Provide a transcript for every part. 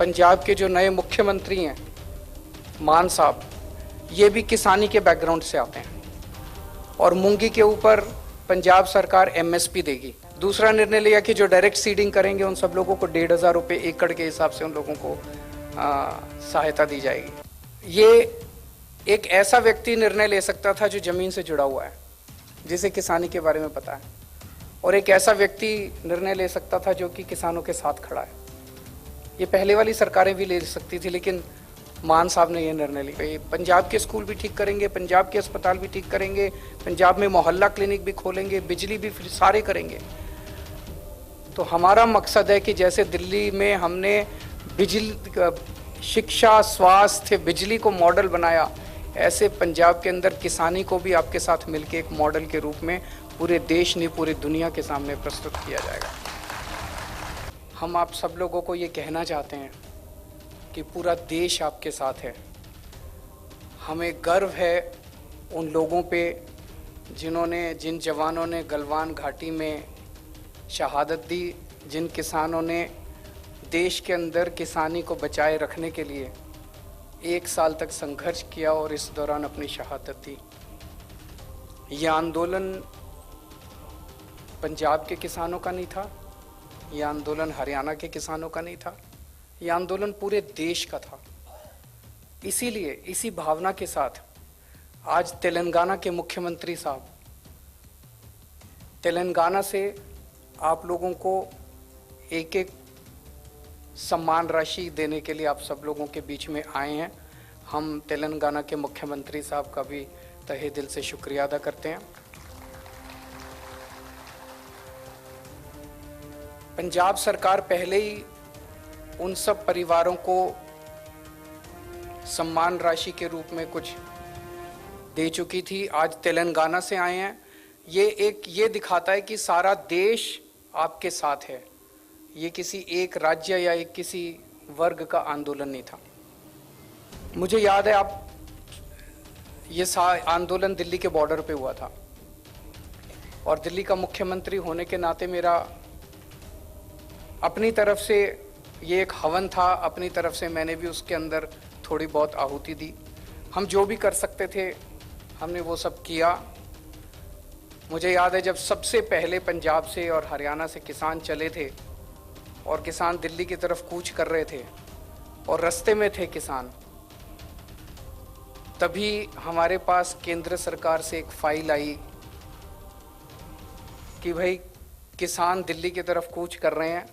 पंजाब के जो नए मुख्यमंत्री हैं मान साहब, ये भी किसानी के बैकग्राउंड से आते हैं और मूंगी के ऊपर पंजाब सरकार एमएसपी देगी। दूसरा निर्णय लिया कि जो डायरेक्ट सीडिंग करेंगे उन सब लोगों को 1,500 रुपये एकड़ के हिसाब से उन लोगों को सहायता दी जाएगी। ये एक ऐसा व्यक्ति निर्णय ले सकता था जो जमीन से जुड़ा हुआ है, जिसे किसानी के बारे में पता है, और एक ऐसा व्यक्ति निर्णय ले सकता था जो कि किसानों के साथ खड़ा है। ये पहले वाली सरकारें भी ले सकती थी, लेकिन मान साहब ने ये निर्णय लिया। पंजाब के स्कूल भी ठीक करेंगे, पंजाब के अस्पताल भी ठीक करेंगे, पंजाब में मोहल्ला क्लिनिक भी खोलेंगे, बिजली भी सारे करेंगे। तो हमारा मकसद है कि जैसे दिल्ली में हमने बिजली, शिक्षा, स्वास्थ्य, बिजली को मॉडल बनाया, ऐसे पंजाब के अंदर किसानी को भी आपके साथ मिलकर एक मॉडल के रूप में पूरे देश नहीं पूरी दुनिया के सामने प्रस्तुत किया जाएगा। हम आप सब लोगों को ये कहना चाहते हैं कि पूरा देश आपके साथ है। हमें गर्व है उन लोगों पे जिन जवानों ने गलवान घाटी में शहादत दी, जिन किसानों ने देश के अंदर किसानी को बचाए रखने के लिए 1 साल तक संघर्ष किया और इस दौरान अपनी शहादत दी। ये आंदोलन पंजाब के किसानों का नहीं था, यह आंदोलन हरियाणा के किसानों का नहीं था, यह आंदोलन पूरे देश का था। इसीलिए इसी भावना के साथ आज तेलंगाना के मुख्यमंत्री साहब तेलंगाना से आप लोगों को एक सम्मान राशि देने के लिए आप सब लोगों के बीच में आए हैं। हम तेलंगाना के मुख्यमंत्री साहब का भी तहे दिल से शुक्रिया अदा करते हैं। पंजाब सरकार पहले ही उन सब परिवारों को सम्मान राशि के रूप में कुछ दे चुकी थी। आज तेलंगाना से आए हैं, ये दिखाता है कि सारा देश आपके साथ है। ये किसी एक राज्य या एक किसी वर्ग का आंदोलन नहीं था। मुझे याद है ये आंदोलन दिल्ली के बॉर्डर पे हुआ था और दिल्ली का मुख्यमंत्री होने के नाते मेरा अपनी तरफ से ये एक हवन था, अपनी तरफ से मैंने भी उसके अंदर थोड़ी बहुत आहुति दी। हम जो भी कर सकते थे हमने वो सब किया। मुझे याद है जब सबसे पहले पंजाब से और हरियाणा से किसान चले थे और किसान दिल्ली की तरफ कूच कर रहे थे और रास्ते में थे किसान, तभी हमारे पास केंद्र सरकार से एक फाइल आई कि भाई किसान दिल्ली की तरफ कूच कर रहे हैं,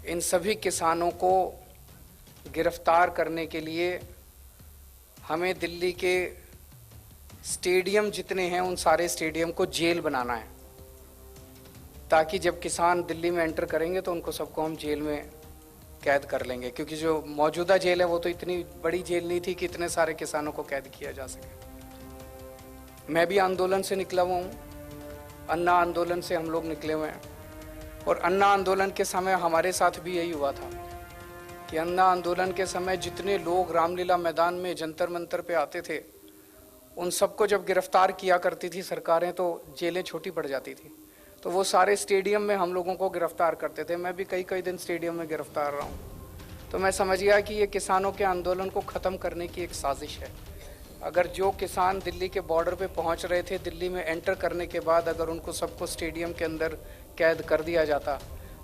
इन सभी किसानों को गिरफ्तार करने के लिए हमें दिल्ली के स्टेडियम जितने हैं उन सारे स्टेडियम को जेल बनाना है, ताकि जब किसान दिल्ली में एंटर करेंगे तो उनको सबको हम जेल में कैद कर लेंगे। क्योंकि जो मौजूदा जेल है वो तो इतनी बड़ी जेल नहीं थी कि इतने सारे किसानों को कैद किया जा सके। मैं भी आंदोलन से निकला हुआ हूँ, अन्ना आंदोलन से हम लोग निकले हुए हैं और अन्ना आंदोलन के समय हमारे साथ भी यही हुआ था कि अन्ना आंदोलन के समय जितने लोग रामलीला मैदान में जंतर मंतर पे आते थे उन सबको जब गिरफ्तार किया करती थी सरकारें तो जेलें छोटी पड़ जाती थी। तो वो सारे स्टेडियम में हम लोगों को गिरफ्तार करते थे। मैं भी कई दिन स्टेडियम में गिरफ्तार रहा हूँ। तो मैं समझ गया कि ये किसानों के आंदोलन को ख़त्म करने की एक साजिश है। अगर जो किसान दिल्ली के बॉर्डर पे पहुँच रहे थे, दिल्ली में एंटर करने के बाद अगर उनको सबको स्टेडियम के अंदर कैद कर दिया जाता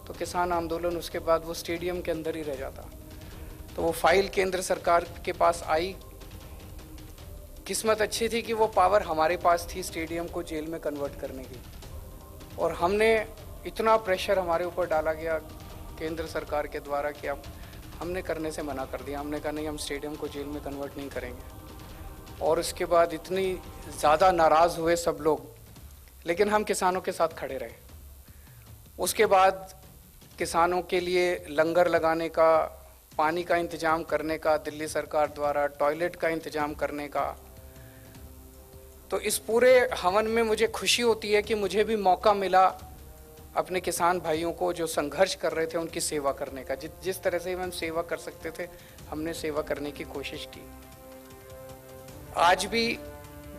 तो किसान आंदोलन उसके बाद वो स्टेडियम के अंदर ही रह जाता। तो वो फाइल केंद्र सरकार के पास आई। किस्मत अच्छी थी कि वो पावर हमारे पास थी स्टेडियम को जेल में कन्वर्ट करने की, और हमने इतना प्रेशर हमारे ऊपर डाला गया केंद्र सरकार के द्वारा कि हमने करने से मना कर दिया। हमने कहा नहीं, हम स्टेडियम को जेल में कन्वर्ट नहीं करेंगे। और उसके बाद इतनी ज़्यादा नाराज़ हुए सब लोग, लेकिन हम किसानों के साथ खड़े रहे। उसके बाद किसानों के लिए लंगर लगाने का, पानी का इंतज़ाम करने का, दिल्ली सरकार द्वारा टॉयलेट का इंतज़ाम करने का। तो इस पूरे हवन में मुझे खुशी होती है कि मुझे भी मौका मिला अपने किसान भाइयों को जो संघर्ष कर रहे थे उनकी सेवा करने का। जिस तरह से हम सेवा कर सकते थे हमने सेवा करने की कोशिश की। आज भी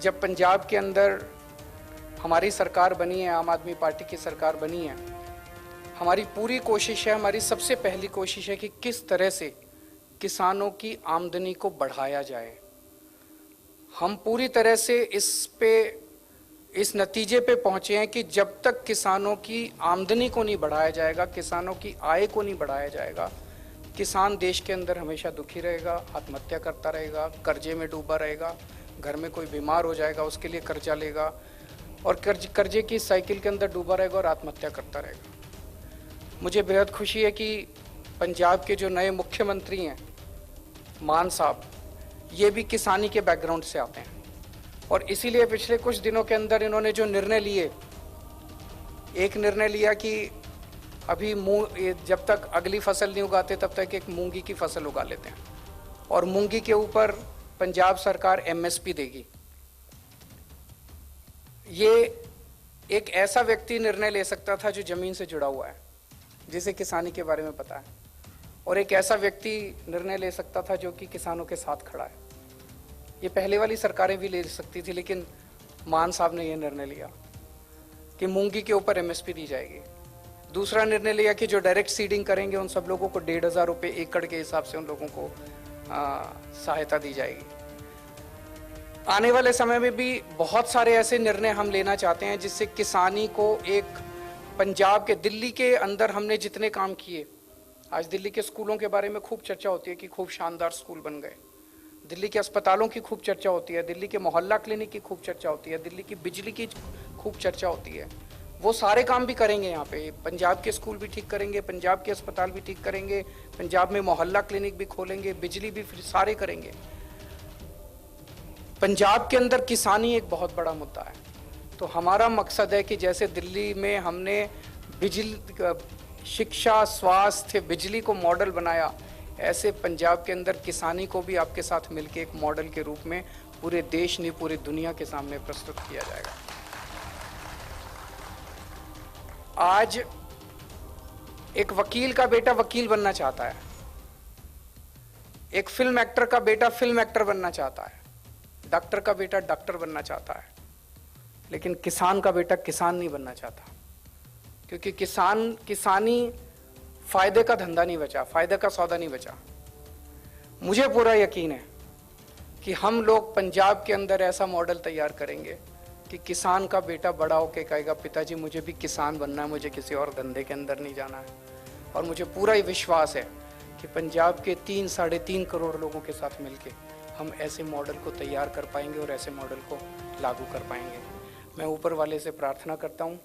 जब पंजाब के अंदर हमारी सरकार बनी है, आम आदमी पार्टी की सरकार बनी है, हमारी पूरी कोशिश है, हमारी सबसे पहली कोशिश है कि किस तरह से किसानों की आमदनी को बढ़ाया जाए। हम पूरी तरह से इस नतीजे पे पहुंचे हैं कि जब तक किसानों की आमदनी को नहीं बढ़ाया जाएगा, किसानों की आय को नहीं बढ़ाया जाएगा, किसान देश के अंदर हमेशा दुखी रहेगा, आत्महत्या करता रहेगा, कर्जे में डूबा रहेगा, घर में कोई बीमार हो जाएगा उसके लिए कर्जा लेगा और कर्जे की साइकिल के अंदर डूबा रहेगा और आत्महत्या करता रहेगा। मुझे बेहद खुशी है कि पंजाब के जो नए मुख्यमंत्री हैं मान साहब, ये भी किसानी के बैकग्राउंड से आते हैं और इसीलिए पिछले कुछ दिनों के अंदर इन्होंने जो निर्णय लिए, एक निर्णय लिया कि अभी जब तक अगली फसल नहीं उगाते तब तक एक मूंगी की फसल उगा लेते हैं और मूंगी के ऊपर पंजाब सरकार एमएसपी देगी। ये एक ऐसा व्यक्ति निर्णय ले सकता था जो जमीन से जुड़ा हुआ है, जिसे किसानी के बारे में पता है, और एक ऐसा व्यक्ति निर्णय ले सकता था जो कि किसानों के साथ खड़ा है। ये पहले वाली सरकारें भी ले सकती थी, लेकिन मान साहब ने यह निर्णय लिया कि मूंगी के ऊपर एमएसपी दी जाएगी। दूसरा निर्णय लिया कि जो डायरेक्ट सीडिंग करेंगे उन सब लोगों को 1,500 रुपये एकड़ के हिसाब से उन लोगों को सहायता दी जाएगी। आने वाले समय में भी बहुत सारे ऐसे निर्णय हम लेना चाहते हैं जिससे किसानी को एक पंजाब के, दिल्ली के अंदर हमने जितने काम किए, आज दिल्ली के स्कूलों के बारे में खूब चर्चा होती है कि खूब शानदार स्कूल बन गए, दिल्ली के अस्पतालों की खूब चर्चा होती है, दिल्ली के मोहल्ला क्लिनिक की खूब चर्चा होती है, दिल्ली की बिजली की खूब चर्चा होती है। वो सारे काम भी करेंगे यहाँ पे, पंजाब के स्कूल भी ठीक करेंगे, पंजाब के अस्पताल भी ठीक करेंगे, पंजाब में मोहल्ला क्लिनिक भी खोलेंगे, बिजली भी सारे करेंगे। पंजाब के अंदर किसानी एक बहुत बड़ा मुद्दा है, तो हमारा मकसद है कि जैसे दिल्ली में हमने बिजली, शिक्षा, स्वास्थ्य, बिजली को मॉडल बनाया, ऐसे पंजाब के अंदर किसानी को भी आपके साथ मिलकर एक मॉडल के रूप में पूरे देश नहीं पूरी दुनिया के सामने प्रस्तुत किया जाएगा। आज एक वकील का बेटा वकील बनना चाहता है, एक फिल्म एक्टर का बेटा फिल्म एक्टर बनना चाहता है, डॉक्टर का बेटा डॉक्टर बनना चाहता है, लेकिन किसान का बेटा किसान नहीं बनना चाहता, क्योंकि किसानी फायदे का धंधा नहीं बचा, फायदे का सौदा नहीं बचा। मुझे पूरा यकीन है कि हम लोग पंजाब के अंदर ऐसा मॉडल तैयार करेंगे कि किसान का बेटा बड़ा होकर कहेगा, पिताजी मुझे भी किसान बनना है, मुझे किसी और धंधे के अंदर नहीं जाना है। और मुझे पूरा ही विश्वास है कि पंजाब के 3-3.5 करोड़ लोगों के साथ मिलके हम ऐसे मॉडल को तैयार कर पाएंगे और ऐसे मॉडल को लागू कर पाएंगे। मैं ऊपर वाले से प्रार्थना करता हूँ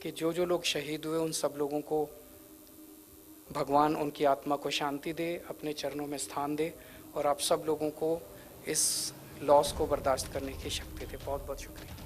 कि जो जो लोग शहीद हुए उन सब लोगों को भगवान उनकी आत्मा को शांति दे, अपने चरणों में स्थान दे, और आप सब लोगों को इस लॉस को बर्दाश्त करने की शक्ति दे। बहुत बहुत शुक्रिया।